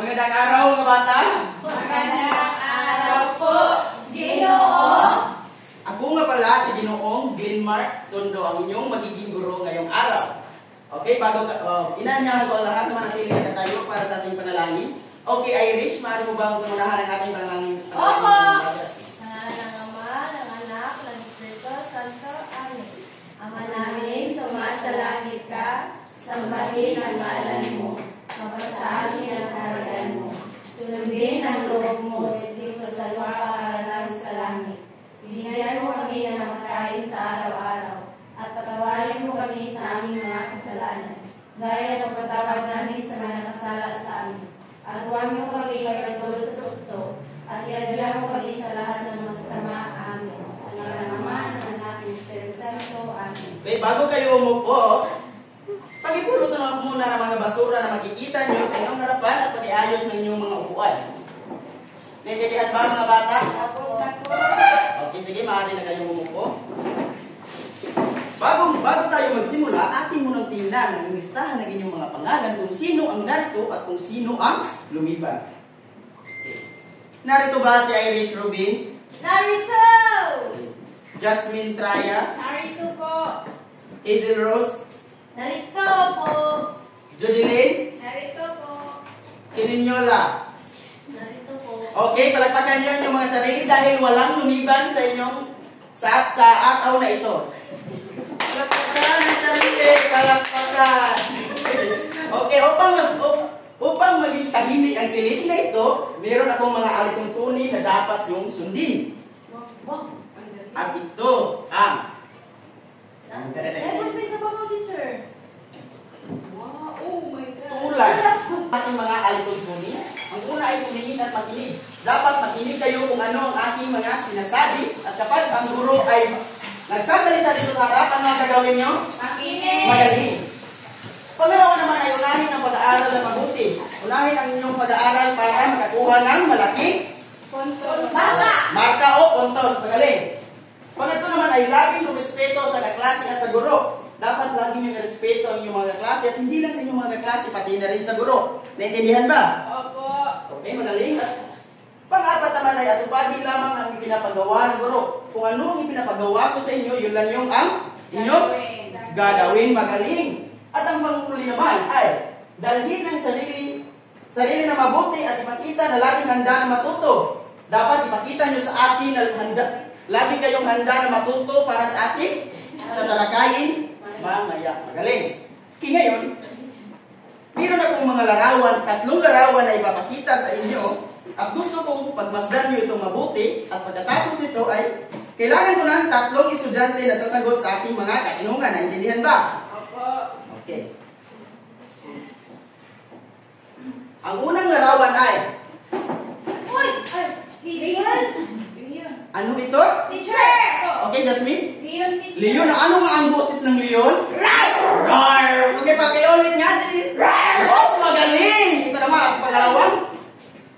Magandang araw mga bata. Magandang araw po, Ginoo. Ako nga pala si Ginoong Glenmark Sondo, ang inyong magiging guro ngayong araw. Okay, bago inanyahan ko ang lahat na manatili na tayo para sa ating panalangin. Okay, Irish, maaari mo bang pununahan ang ating panalangin? Opo! Pangalan ng Ama, ng Anak, ng Espiritu Santo. Amen. Ama namin, sumasalangit ka, sambahin ang ngalan mo. Mapasabi ang kaharian mo. Sundin ang loob mo dito sa lupa para sa langit. Bigyan mo kami ng makain sa araw-araw. At patawarin mo kami sa aming mga kasalanan. Gaya ng patawad namin sa mga nakasala sa amin. At huwag mo kami ipagdulot sa tukso. At iadya mo kami sa lahat ng masama. Amen. Sa ngalan ng Ama, ng Anak, ng Espiritu Santo. Amen. Okay, bago kayo umupo, pag-ipulot na muna ng mga basura na makikita nyo sa inyong harapan at pag-iayos ng inyong mga upuan. Naintindihan ba mga bata? Tapos na po. Okay, sige, maaari na kayong umupo. Bago tayo magsimula, ating munang tingnan ang listahan ng inyong mga pangalan kung sino ang narito at kung sino ang lumiban. Okay. Narito ba si Irish Rubin? Narito! Jasmine Traya? Narito po. Hazel Rose? Narito po. Jodeline? Narito po. Kininyola? Narito po. Okay, palagpakan nyo yung mga sarili dahil walang lumiban sa inyong sa araw na ito. Palagpakan ang sarili, palagpakan. Okay, upang maging tahimik ang silid na ito, meron akong mga alituntunin na dapat yung sundin. At ito ang tulad ating mga alituntunin. Ang una ay tumingin at makinig. Dapat makinig kayo kung ano ang ating mga sinasabi. At kapag ang guro ay nagsasalita dito sa harapan, mga gagawin nyo? Makinig! Magaling. Pangalawa naman ay unahin ang pag-aaral na mabuti. Unahin ang inyong pag-aaral para makakuha ng malaking marka o puntos. Magaling. Pangatlo naman ay laging lumispeto sa kaklase at sa guro. Dapat lagi nyo respeto ang inyong mga kaklase at hindi lang sa inyong mga kaklase, pati na rin sa guro. Naintindihan ba? Opo. Okay, magaling. Pang-apat naman ay atupagin lamang ang ipinapagawa ng guro. Kung anong ipinapagawa ko sa inyo, yun lang yung ang inyong gagawin. Magaling. At ang panghuli naman ay dalhin ang sarili na mabuti at ipakita na laging handa na matuto. Dapat ipakita nyo sa atin na lagi kayong handa na matuto para sa ating tatalakayin mamaya. Magaling. Okay, ngayon, meron akong mga larawan, 3 larawan na ipapakita sa inyo at gusto kong pagmasdan nyo itong mabuti at pagkatapos nito ay kailangan ko ng 3 estudyante na sasagot sa aking mga katanungan. Naintindihan ba? Opo. Okay. Ang unang larawan ay Uy! Leon! ano ito? Teacher! Okay, Jasmine? Leon, teacher. Leon, ano nga ang boses ng Leon? Rar! Okay, pakiulit nga. Oh, magaling! Ito naman ang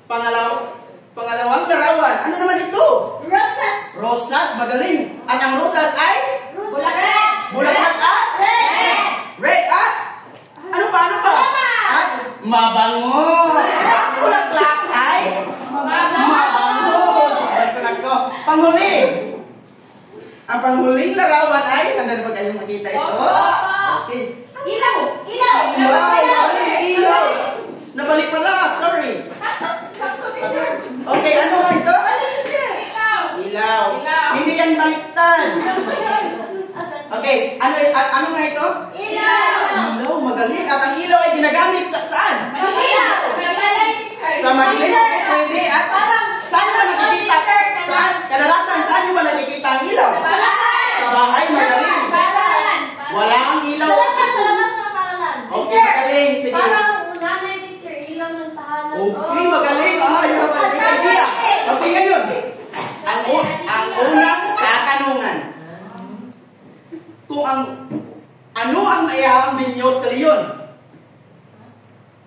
pangalawang larawan. Ano naman ito? Rosas! Rosas, magaling. At ang rosas ay? Bulaklak! Bulaklak at? Red! Red at? Ano ba? At mabango. Ang bulaklak ay? Mabango. Panghuli. Ang panghuling larawan ay, handa na ba kayong makita ito? Okay. Ilaw! Ilaw! Ilaw! Nabalik pala, sorry. Okay, ano nga ito? Ilaw. Hindi yan baliktad. Okay, ano nga ito? Ilaw! Ilaw, magaling. At ang ilaw ay ginagamit saan? Ilaw! Sa madilim? Pwede. At saan ba nakikita? Saan? Kadalasan, saan nyo ba nakikita ang ilaw? Sa bahay, magaling. Wala ang ilaw. Sa labas ng paralan. Okay, magaling. Sige. Parang nanay teacher, ilaw ng tahanan. Okay, magaling. You have a great idea. Okay, ngayon. Ang unang katanungan. Kung ano ang maihahambing nyo sa leon?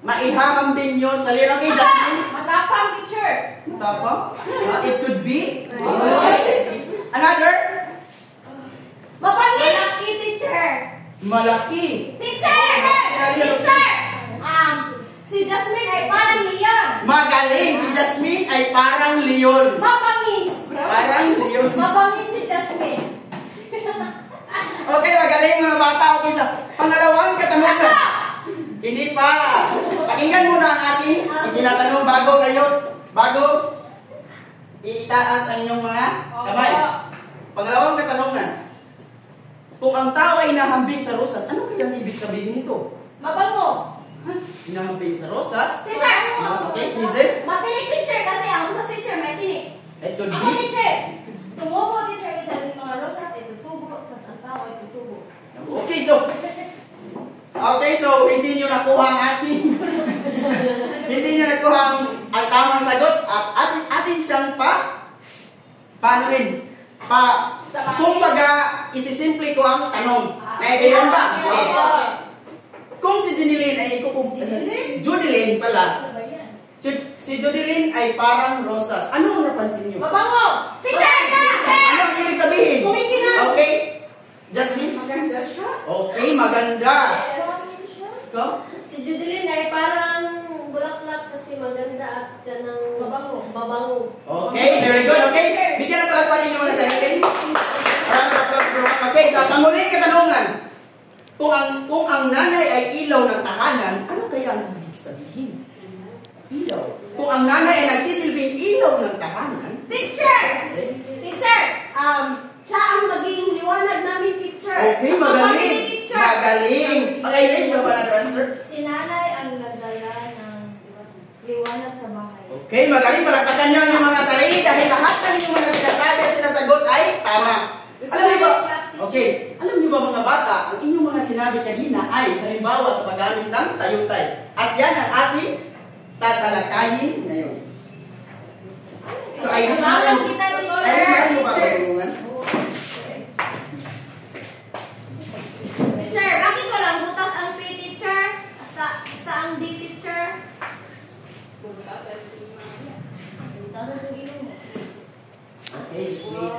Maihahambing nyo sa leon. Okay, Jasmine? Matapang teacher. Matapang? It could be? Another? Mapangis. Malaki teacher. Malaki. Teacher! Teacher! Si Jasmine ay parang leon. Magaling! Si Jasmine ay parang leon. Mabangis. Parang leon. Mabangis si Jasmine. Okay, magaling mga bata. Okay, sa pangalawang katanungan. Hindi pa. Pakinggan muna ang ating itinatanong bago itaas ang inyong mga kamay. Pangalawang katanungan. Kung ang tao ay nahambing sa rosas, ano kaya ang ibig sabihin nito? Mabango. Hinahambing sa rosas? Teacher! Okay, is it? Matinik teacher kasi ako sa teacher may tinik. Ito Ako teacher. Tumubo teacher isa din mga rosas, itutubo, tapos ang tao ay tutubo. Okay, so hindi niyo nakuha ang ating hindi niyo nakuha ang tamang sagot at atin siyang panuhin. Kumbaga, isisimple ko ang tanong. Naiintindihan ba? Okay. Kung si Junilyn ay Junilyn pala. Si Junilyn ay parang rosas. Ano ang napansin niyo? Mabango! Teacher ka! Ano ang ibig sabihin? Kumikinang! Okay. Jasmine? Maganda siya. Okay, maganda. Ikaw? Si Judeline ay parang bulaklak kasi maganda at kanang mabango. Okay, very good. Okay, bigyan ng palakpakan yung mga sarili. Okay, sa panguling katanungan. Kung ang nanay ay ilaw ng tahanan, ano kaya ang ibig sabihin? Ilaw. Kung ang nanay ay nagsisilbing ilaw ng tahanan, Teacher! Teacher! Siya ang maging liwanag namin, teacher. okay, magaling. Magaling. Okay, Irish, na ba na-transfer? Si nanay ang nagdala ng liwanag sa bahay. Okay, magaling. Palakpakan nyo yung mga sarili dahil lahat ng inyong mga sinasabi at sinasagot ay tama. Alam niyo ba? Okay. Alam niyo ba mga bata, ang inyong mga sinabi kanina ay halimbawa sa paggamit ng tayutay. At yan ang ating tatalakayin ngayon. So, Irish, meron mo ba katanungan? Teacher, bakit ko lang butas ang P, teacher? Basta ang D, teacher? Okay, sweet.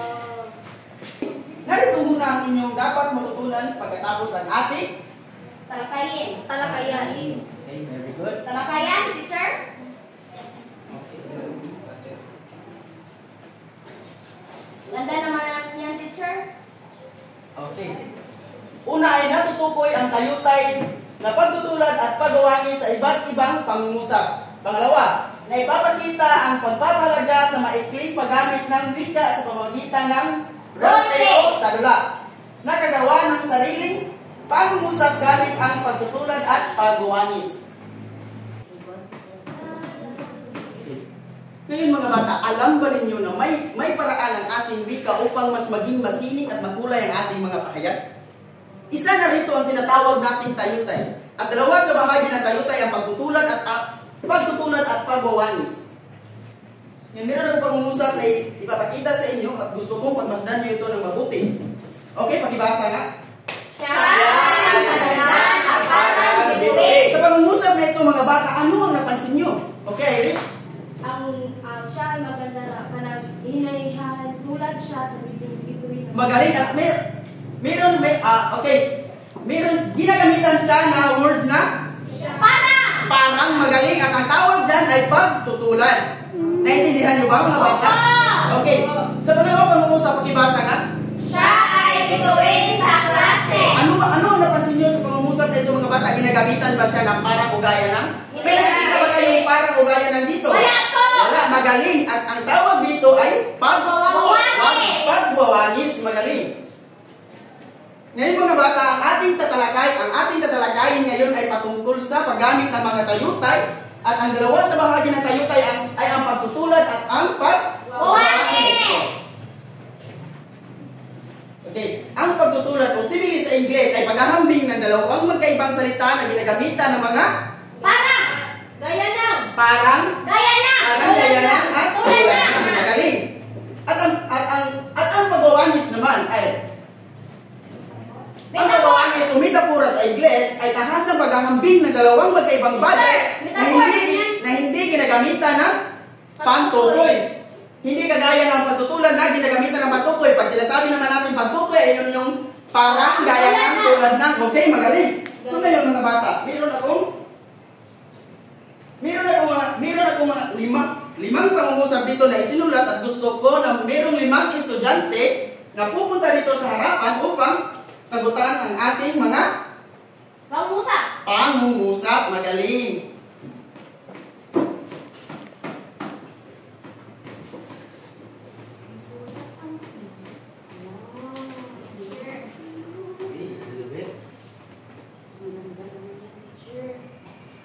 Narito muna ang inyong dapat matutunan pagkatapos ang ating Talakayin. Talakayan. okay, very good. Talakayan, teacher? Ganda naman yan, teacher. Okay. Una ay natutukoy ang tayutay na pagtutulad at pagawani sa iba't ibang pangungusap. Pangalawa, na ipapakita ang pagpapahalaga sa maikling paggamit ng wika sa pamamagitan ng roleplay o sadula. Nakagawa ng sariling pangungusap gamit ang pagtutulad at pagwawanis. Ngayon mga bata, alam ba ninyo na may paraan ang ating wika upang mas maging masining at makulay ang ating mga pahayag? Isa na rito ang tinatawag nating tayutay. At dalawa sa bahagi ng tayutay ang pagtutulad at pagwawanis. Ngayon, meron akong pangungusap na ipapakita sa inyo at gusto kong pagmasdan niyo ito ng mabuti. Okay, pakibasa nga. Siya ang madalan at parang bituin. Sa pangungusap na ito mga bata, ano ang napansin niyo? Okay, Irish? Siya ay maganda na kanang hinahihan tulad siya sa bituin. Magaling at meron ginagamitan siya na words na parang magaling at ang tawag dyan ay pagtutulan. Naintindihan niyo ba mga bata? Okay. Sa pangalawang pangungusap, pakibasa nga. Siya ay bituin sa klase. Ano ang napansin niyo sa pangungusap na ito mga bata? Ginagamitan ba siya ng parang o gaya ng? May nakikita ba kayong parang o gaya ng dito? Wala po! Wala, magaling. At ang tawag dito ay pagwawanis. Magaling. Ngayon mga bata, ang ating tatalakayin ngayon ay patungkol sa paggamit ng mga tayutay at ang dalawa sa bahagi ng tayutay ay ang pagtutulad at ang pagwawanis. Okay, ang pagtutulad o simile sa Ingles ay paghahambing ng dalawang magkaibang salita na ginagamitan ng mga Gaya ng at tulad ng. Magaling. At ang pagwawanis naman ay ang pagwawanis o metapora sa Ingles ay tahasang paghahambing ng dalawang magkaibang bagay na hindi ginagamitan ng pantukoy. Hindi kagaya ng pagtutulad na ginagamitan ng pagtukoy. Pag sinasabi naman natin pagtukoy ay yun yung parang gaya ng tulad ng. Okay, magaling. So ngayon mga bata, meron akong akong mga limang pangungusap dito na isinulat at gusto ko na mayroong 5 estudyante na pupunta dito sa harapan upang sagutan ang ating mga pangungusap. Magaling.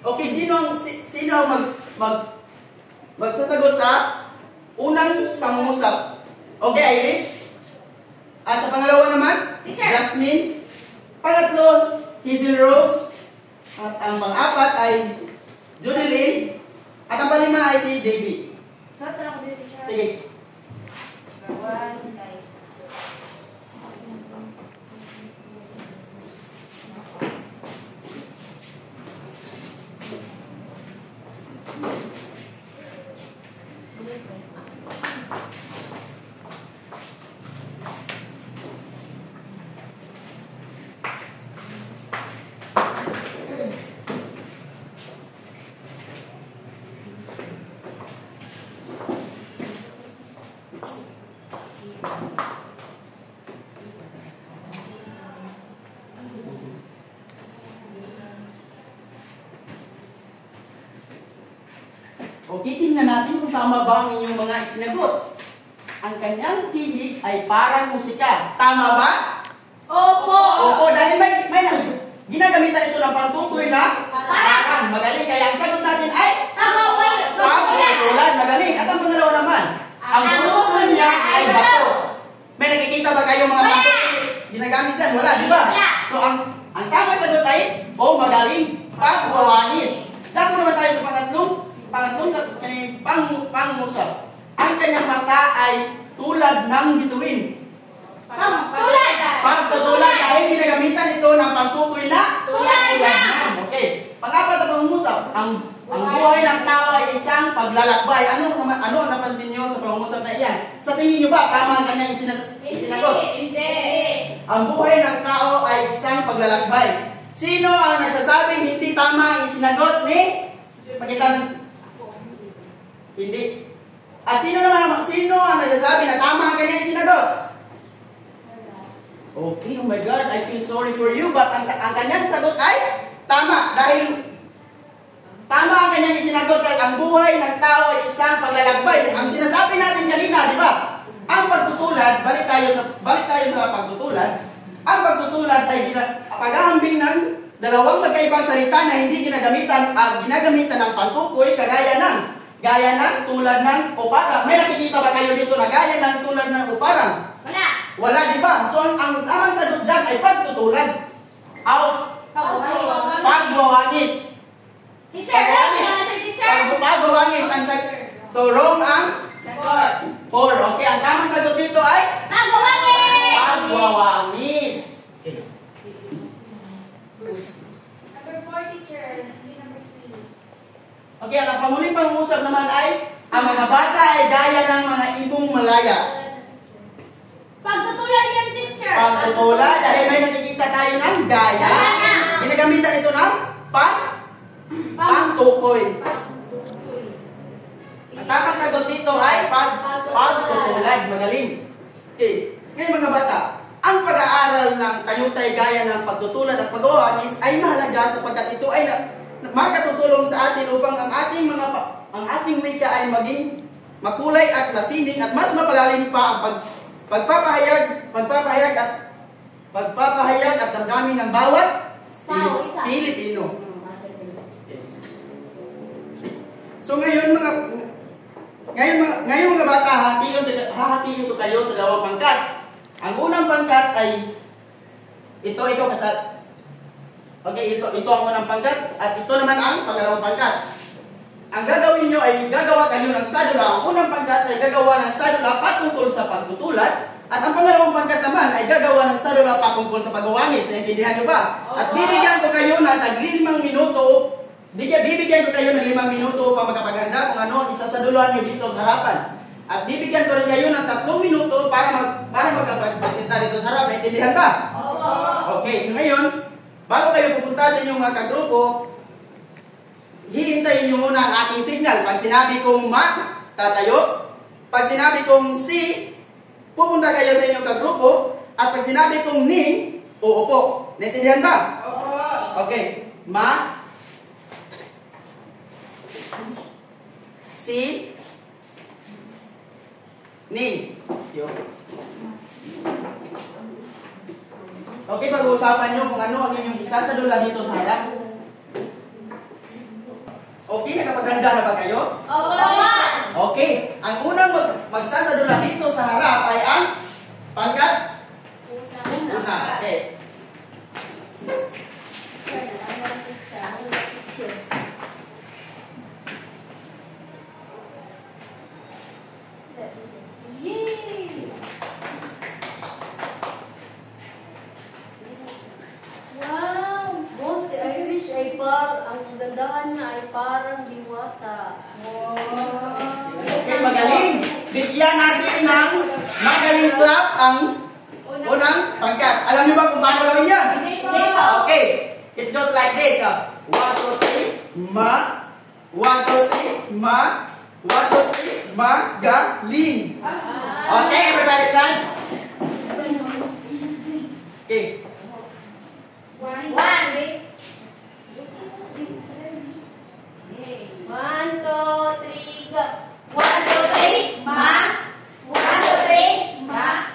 Okay, sino ang magsasagot sa unang pangungusap? Okay, Irish? At sa pangalawa naman? Teacher. Jasmine. Pangatlo, Hazel Rose. At ang pang-apat ay Judeline. At ang palima ay si David. Sige. O titingnan natin kung tama ba ang inyong mga isinagot. Ang kanyang tinig ay parang musika. Tama ba? Opo. Opo, dahil may ginagamitan ito ng pangtukoy na parang. Magaling. Kaya ang sagot natin ay pagtutulad. Magaling. At ang pangalawa naman, ang puso niya ay bato. May nakikita ba kayo mga pangtukoy ginagamit dyan? Wala, di ba? So ang tamang sagot ay, magaling, pagwawangis. Dako naman tayo sa pangatlong pangmusap. Ang kanyang mata ay tulad ng bituin. Pagtutulad dahil ginagamitan ito ng pangtukoy na tulad ng. Okay. Pang-apat na pangmusap. Ang buhay ng tao ay isang paglalakbay. Ano ang napansin niyo sa pangmusap na iyan? Sa tingin niyo ba tama ang kanyang isinagot? Hindi. Ang buhay ng tao ay isang paglalakbay. Sino ang nagsasabing hindi tama ang isinagot ni? Pakita. Hindi. At sino ang nagsasabi na tama ang kanyang sinagot? Okay, oh my God, I feel sorry for you, but ang kanyang sagot ay tama. Dahil tama ang kanyang sinagot dahil ang buhay ng tao ay isang paglalakbay. Ang sinasabi natin kanina, di ba? Ang pagtutulad, balik tayo sa pagtutulad. Ang pagtutulad ay paghahambing ng dalawang magkaibang salita na hindi ginagamitan ng pangtukoy kagaya ng tulad ng uparang. May nakikita ba kayo dito na gaya ng tulad ng uparang? Wala, di ba? So ang tamang sagot dyan ay pagtutulad. Pagwawangis. Pagwawangis. So wrong ang 4. Okay, ang tamang sagot dito ay pagwawangis. Number 4, teacher. Number 3. Okay, ang panguling pangungusap naman ay ang mga bata ay gaya ng mga ibong malaya. Pagtutulad yan, teacher. Pagtutulad, dahil may nakikita tayo ng gaya. Ginagamitan ito ng pangtukoy. Ang tamang sagot dito ay pagtutulad. Magaling. Okay, ngayon mga bata, ang pag-aaral ng tayutay gaya ng pagtutulad at pag-uwangis ay mahalaga sapagkat ito ay makatutulong sa atin upang ang ating wika ay maging makulay at masining at mas mapalalim pa ang pagpapahayag at damdamin ng bawat Pilipino. So ngayon mga bata, hahatiin ko kayo sa dalawang pangkat. Ang unang pangkat ay ikaw kasat. Okay, ito ang unang pangkat at ito naman ang pangalawang pangkat. Ang gagawin nyo ay gagawa kayo ng sadula. Ang unang pangkat ay gagawa ng sadula patungkol sa pagtutulad at ang pangalawang pangkat naman ay gagawa ng sadula patungkol sa pagwawangis. Naintindihan nyo ba? At bibigyan ko kayo ng tag-5 minuto. Bibigyan ko kayo ng 5 minuto upang makapaghanda kung ano ang isasaduluhan nyo dito sa harapan. At bibigyan ko rin kayo ng 3 minuto para magkapagpresenta dito sa harapan. Naintindihan ba? Okay, so ngayon, bago kayo pupunta sa inyong mga kagrupo, hihintayin nyo muna ang aking signal. Pag sinabi kong ma, tatayo. Pag sinabi kong si, pupunta kayo sa inyong kagrupo. At pag sinabi kong ni, uupo. Naintindihan ba? Oo. Okay. Ma, si, ni. Okay, pag-uusapan nyo kung ano ang inyong isasadula dito sa harap. Okay, nakapaghanda na ba kayo? Oo. Okay, ang unang magsasadula dito sa harap ay ang pangkat? Una. Okay. Yay! Wow! Boss, si Irish ay ang kagandahan niya ay parang diwata. Okay, magaling. Bigyan natin ng magaling clap ang unang pangkat. Alam niyo ba kung paano gawin yan? Okay, it goes like this. 1, 2, 3, ma. 1, 2, 3, ma. 1, 2, 3, magaling. Okay, everybody stand. Okay. One, two, three, go. 1, 2, 3, ma. 1, 2, 3, ma.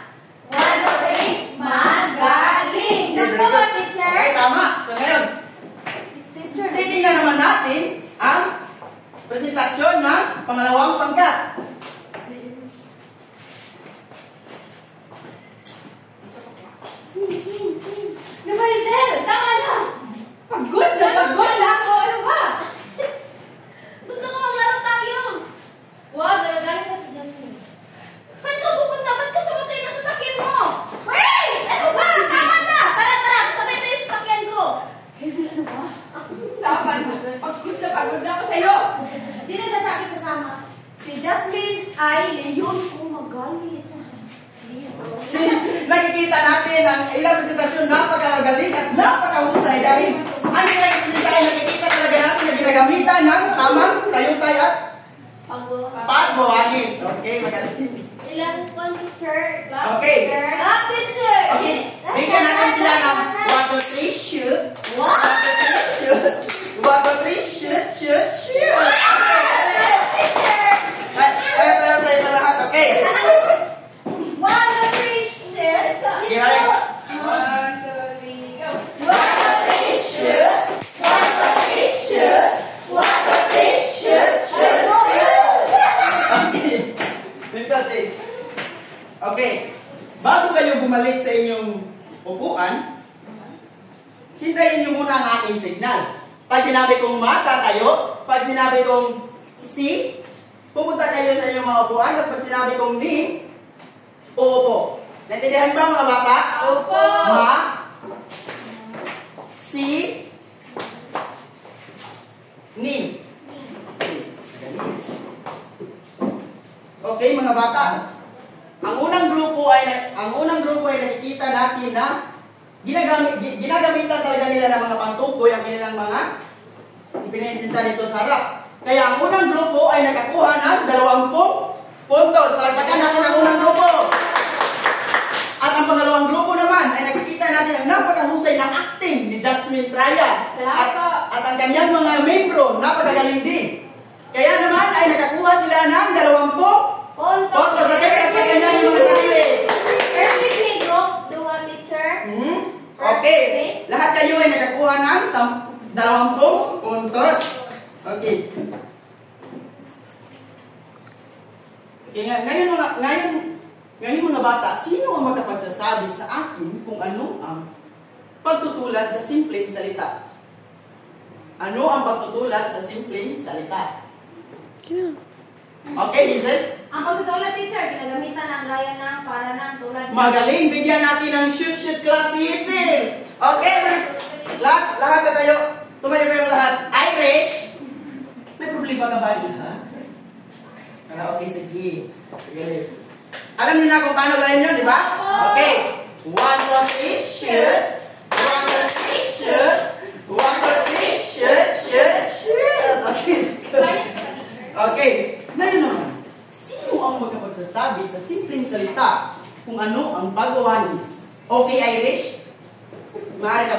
1, 2, 3, magaling. Sakto ba, teacher? Okay, tama. So ngayon, titingnan naman natin ang presentasyon ng pangalawang pangkat. Sing. Marisel, tama na. Pagod na ako. Ano ba? Gusto ko maglaro tayo. Wow, nalagalit na si Jasmine. Saan ka pupunta? Ba't ka sumakay na sasakyan mo? Hey! Ano ba? Tama na! Tara! Sakay tayo sa sasakyan ko. Hazel, ano ba? Tama na. Pagod na ako sa'yo. Di na siya sa akin kasama. Si Jasmine ay leyon ko magalit. Nakikita natin ang ilang presentasyon napakagaling at napakahusay dahil ang ilang presentasyon nakikita talaga natin na ginagamitan ng tamang tayutay at pagbuhangis. Okay, magaling. Ilang teacher? Okay. Teacher! Okay, bigyan natin sila ng 1, 2, 3, shoot. 1, 2, 3, shoot. 1, 2, 3, shoot. Teacher! Tayo lahat, okay. 1, 2, 3, shoot! Okay, balik. 1, 2, 3, go! 1, 2, 3, shoot. 1, 2, 3, shoot. 1, 2, 3, shoot. Okay. Kasi, okay. Bago kayo bumalik sa inyong upuan, hintayin nyo muna ang aking signal. Pag sinabi kong mata kayo, pag sinabi kong si, pupunta kayo sa inyong mga upuan, at pag sinabi kong ni, uupo. Naintindihan ba mga bata? Opo! Ma, si, ni. Okay mga bata. Ang unang grupo ay nakikita natin na ginagamitan talaga nila ng mga pangtukoy ang kanilang mga ipinisinta dito sa harap. Kaya ang unang grupo ay nakakuha ng 20 puntos. Palagpakan natin ang unang grupo. At ang pangalawang grupo naman ay nakikita natin ang napakahusay na acting ni Jasmine Traya. At ang kanyang mga membro, napakagaling din. Kaya naman ay nakakuha sila ng 20 puntos. Okay, pagpakan yung mga sarili. Perfectly group, the one teacher. Okay. Lahat kayo ay nakakuha ng 20 puntos. Okay. Okay, ngayon mga bata, sino ang makapagsasabi sa akin kung ano ang pagtutulad sa simpleng salita? Ano ang pagtutulad sa simpleng salita? Okay, Hazel? Ang pagtutulad, teacher, ginagamitan ang gaya ng para ng tulad. Magaling, bigyan natin ng shoot clap si Hazel. Okay, lahat na tayo. Tumayo kayong lahat. Irish! May problema ka ba, ha? Okay, sige. Sige. Alam niyo na kung paano gawin yun, di ba? Okay. 1, 2, 3, shoot. 1, 2, 3, shoot. 1, 2, 3, shoot. Okay. Ngayon naman, sino ang magkapagsasabi sa simpleng salita kung ano ang pagwawanis? Okay, Irish? Maaari ka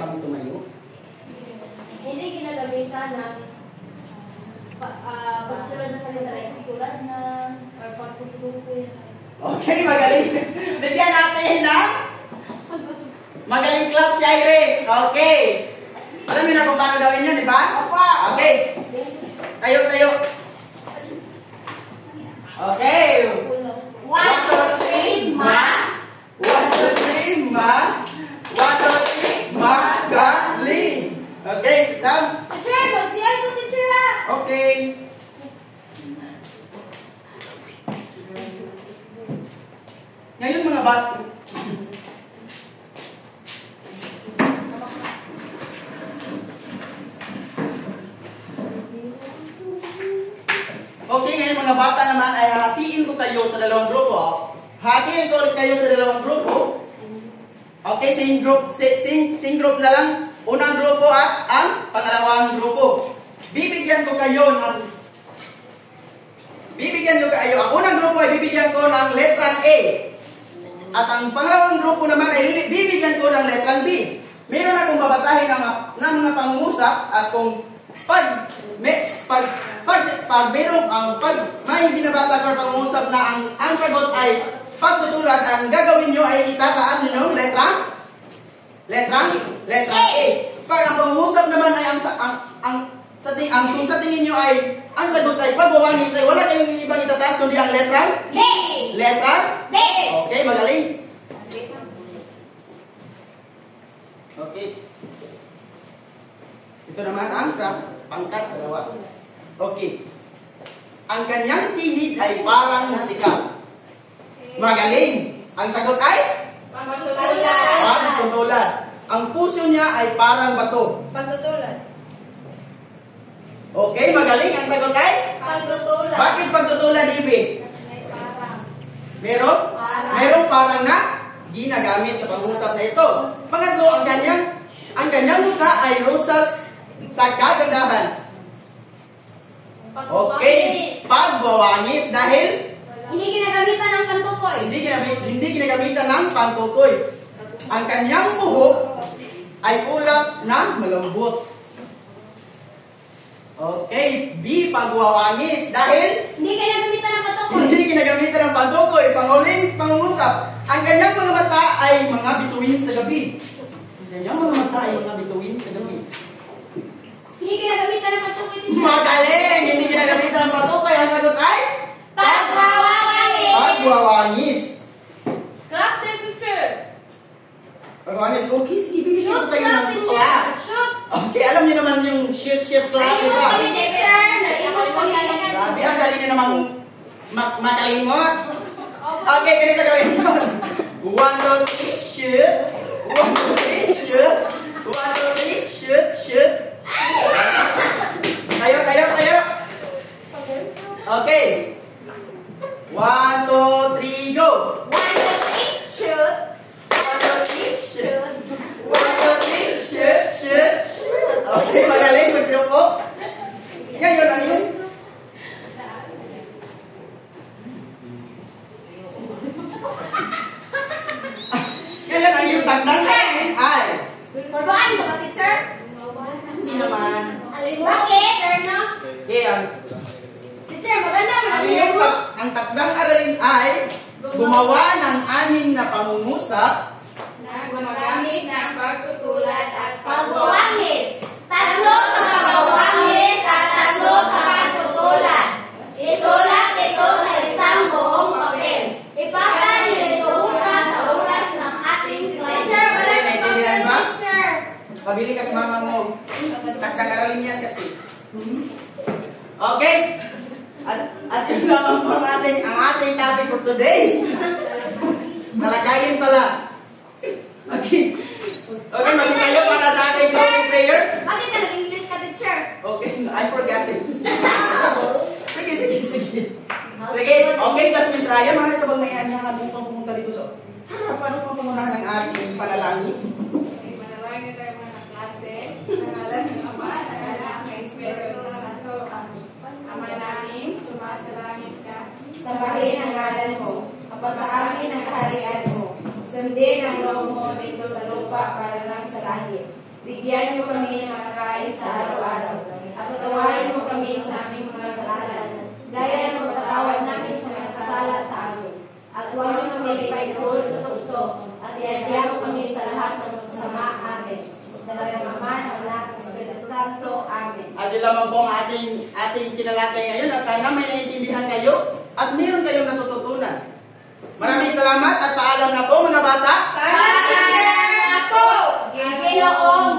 bang tumayo? Hindi ginagamitan ng pagtulad na salita like tulad na or pagtutukoy. Okay, magaling. Bigyan natin ng magaling clap si Irish. Okay. Alam niyo na kung paano gawin yun, di ba? Okay. Tayo. Okay. 1, 2, 3, ma. 1, 2, 3, ma. 1, 2, 3, magaling. Okay, sit down. Teacher, magsiyay ko, teacher ha! Okay. Ngayon mga bata, okay, ngayon mga bata naman ay hatiin ko kayo sa dalawang grupo. Hatiin ko ulit kayo sa dalawang grupo. Okay, same group na lang. Unang grupo at ang pangalawang grupo. Bibigyan ko kayo. Ang unang grupo ay bibigyan ko ng letrang A. At ang pangalawang grupo naman ay bibigyan ko ng letrang B. Meron akong babasahin ng mga pangungusap at kung pag may binabasa ko pangungusap na ang sagot ay pagtutulad, ang gagawin nyo ay itataas nyo yung letra A. Pag ang pangungusap naman ay kung sa tingin nyo ay ang sagot ay pagwawanis ay wala kayong ibang itataas kundi ang letra B. B. Okay, magaling. Okay. Ito naman ang sa pangkat dalawa. Okay. Ang kanyang tinig ay parang musika. Magaling. Ang sagot ay? Pagtutulad. Ang puso niya ay parang bato. Pagtutulad. Okay, magaling. Ang sagot ay? Pagtutulad. Bakit pagtutulad, Ibi? Merong parang na ginagamit sa pangusap na ito. Pangatlo, ang kanyang mukha ay rosas sa kagandahan. Okay, pagwawangis dahil Hindi ginagamitan ng pantukoy. hindi ginagamitan ng pantukoy. Ang kanyang buhok ay ulap na malambot. Okay, B, pagwawangis dahil Hindi ginagamitan ng pantukoy. hindi ginagamitan ng pantukoy. Panguling pangungusap, ang kanyang mga mata ay mga bituin sa gabi. Ang kanyang mga mata ay mga bituin sa gabi. Hindi ginagamitan ng pantukoy, teacher. Magaling! Hindi ginagamitan ng pantukoy. Ang sagot ay? Pagwawangis. Clap the teacher. Pagwawangis. Okay, sige, bibigyan ko Shoot, kayo clap, ng teacher. clap. Shoot. Okay, alam niyo naman yung shoot clap, di ba? Kami, teacher. Nalimot ko yan. Grabe, ang dali niyo namang makalimot. Okay, ganito gawin mo. 1, 2, 3, shoot. 1, 2, 3, shoot. 1, 2, 3, shoot, shoot. Tayo. Okay. 1, 2, 3, go. 1, 2, 3, shoot. 1, 2, 3, shoot. 1, 2, 3, shoot, shoot, shoot. Okay, magaling. Magsiupo. Ngayon, ano yun? Ngayon, ang yung tagdang natin ay Kulbaan ka ba, teacher? hindi naman. Bakit? Okay, Teacher, maganda naman. ang takdang aralin ay gumawa ng 6 na pangungusap Na gumagamit ng pagtutulad at pagwawangis. 3 sa pagwawangis at 3 sa pagtutulad. Isulat ito sa isang buong papel. Ipasa niyo ito bukas sa oras ng ating teacher. Okay, naintindihan ba? Teacher. Pabili ka sa mama mo. Takdang aralin yan kasi. Okay? At yun lamang po ang ating topic for today. Talagayin pala. Okay. Okay, masin tayo para sa ating closing prayer. Bakit ka nag-English ka, teacher? Okay, I forgot it. Sige. Sige, okay, Jasmine Raya, maaari ka bang may anyahan mo pang pumunta dito sa harapan mo pangunahan ng ating panalangin? Manalangin tayo mga klase. Nangalan ng Ama, ng Anak, ng Espiritu Santo. ngalan mo. Mapasa amin ang kaharian mo. Sundin ang loob mo dito sa lupa para lang sa langit. Bigyan mo kami ng makakain sa araw-araw. At patawarin mo kami sa aming mga kasalanan. Gaya ng pagpatawad namin sa mga kasala sa amin. At huwag mo kami paitulog sa tukso. At iadya mo kami sa lahat ng masasama. Amen. Sa ngalan ng Ama, ng Anak, ng Espiritu Santo. Amen. At yun lamang po ang ating tinalakay ngayon at sana may naiintindihan kayo at meron kayong natututunan. Maraming salamat at paalam na po mga bata. Paalam na po! Ginoong